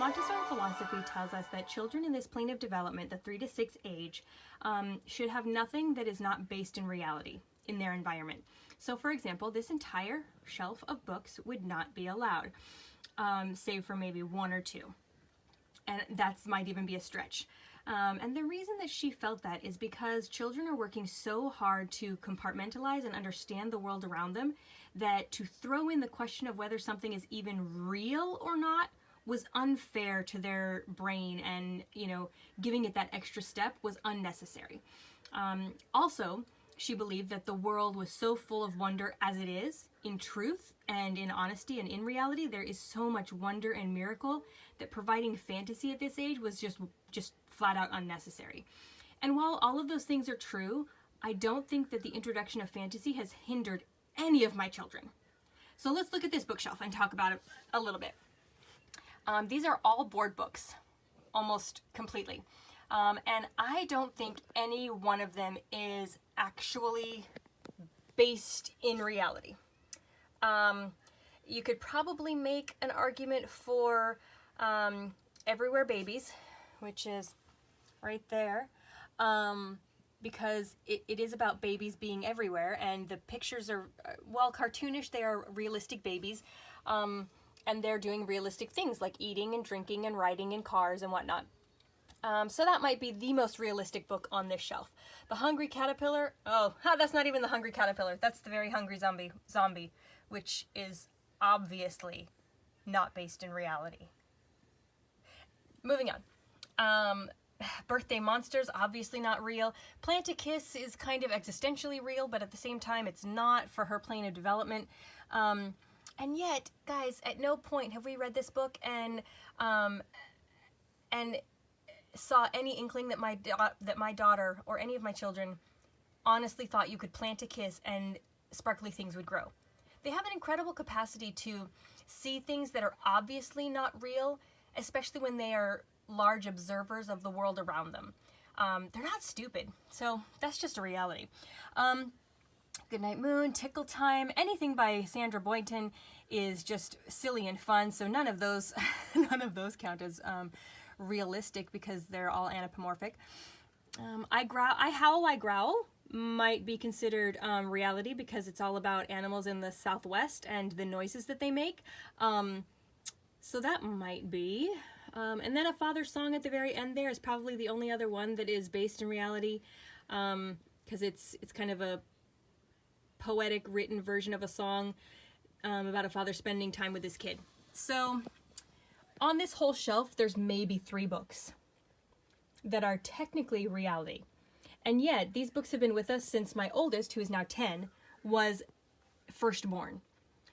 Montessori philosophy tells us that children in this plane of development, the 3 to 6 age, should have nothing that is not based in reality in their environment. So for example, this entire shelf of books would not be allowed, save for maybe one or two. And that might even be a stretch. And the reason that she felt that is because children are working so hard to compartmentalize and understand the world around them that to throw in the question of whether something is even real or not was unfair to their brain, and giving it that extra step was unnecessary. Also, she believed that the world was so full of wonder as it is, in truth and in honesty and in reality. There is so much wonder and miracle that providing fantasy at this age was just flat out unnecessary. And while all of those things are true, I don't think that the introduction of fantasy has hindered any of my children. So let's look at this bookshelf and talk about it a little bit. These are all board books, almost completely. And I don't think any one of them is actually based in reality. You could probably make an argument for Everywhere Babies, which is right there, because it is about babies being everywhere, and the pictures are, while cartoonish, they are realistic babies, and they're doing realistic things like eating and drinking and riding in cars and whatnot. So that might be the most realistic book on this shelf. The Hungry Caterpillar, that's not even the Hungry Caterpillar. That's the Very Hungry Zombie, which is obviously not based in reality. Moving on. Birthday Monsters, obviously not real. Plant a Kiss is kind of existentially real, but at the same time it's not for her plane of development. And yet, guys, at no point have we read this book and saw any inkling that my daughter or any of my children honestly thought you could plant a kiss and sparkly things would grow. They have an incredible capacity to see things that are obviously not real, especially when they are large observers of the world around them. They're not stupid, so that's just a reality. Goodnight Moon, Tickle Time, anything by Sandra Boynton is just silly and fun, so none of those count as realistic because they're all anthropomorphic. I Howl, I Growl might be considered reality because it's all about animals in the Southwest and the noises that they make. So that might be. And then A Father's Song at the very end there is probably the only other one that is based in reality, because it's kind of a poetic written version of a song about a father spending time with his kid. So on this whole shelf, there's maybe 3 books that are technically reality. And yet, these books have been with us since my oldest, who is now 10, was first born.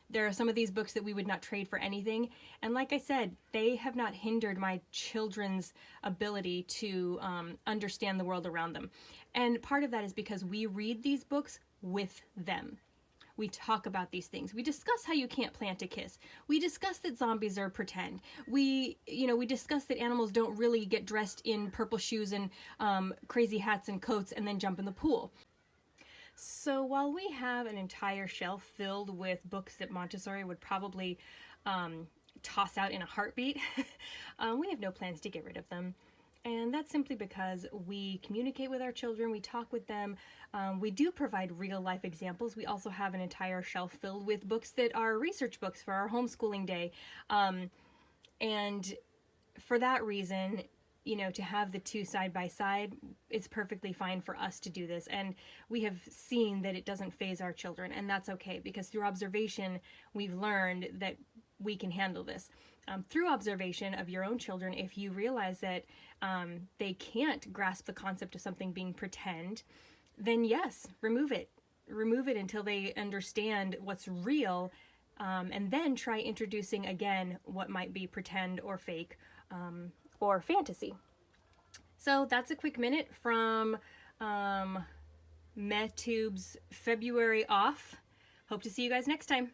There are some of these books that we would not trade for anything. And like I said, they have not hindered my children's ability to understand the world around them. And part of that is because we read these books with them. We talk about these things. We discuss how you can't plant a kiss. We discuss that zombies are pretend. We discuss that animals don't really get dressed in purple shoes and crazy hats and coats and then jump in the pool. So while we have an entire shelf filled with books that Montessori would probably toss out in a heartbeat, we have no plans to get rid of them. And that's simply because we communicate with our children, we talk with them, we do provide real life examples. We also have an entire shelf filled with books that are research books for our homeschooling day. And for that reason, to have the two side by side, it's perfectly fine for us to do this. And we have seen that it doesn't faze our children, and that's okay, because through observation, we've learned that we can handle this. Through observation of your own children, if you realize that they can't grasp the concept of something being pretend, then yes, remove it. Remove it until they understand what's real, and then try introducing again what might be pretend or fake or fantasy. So that's a quick minute from MedTube's February off. Hope to see you guys next time.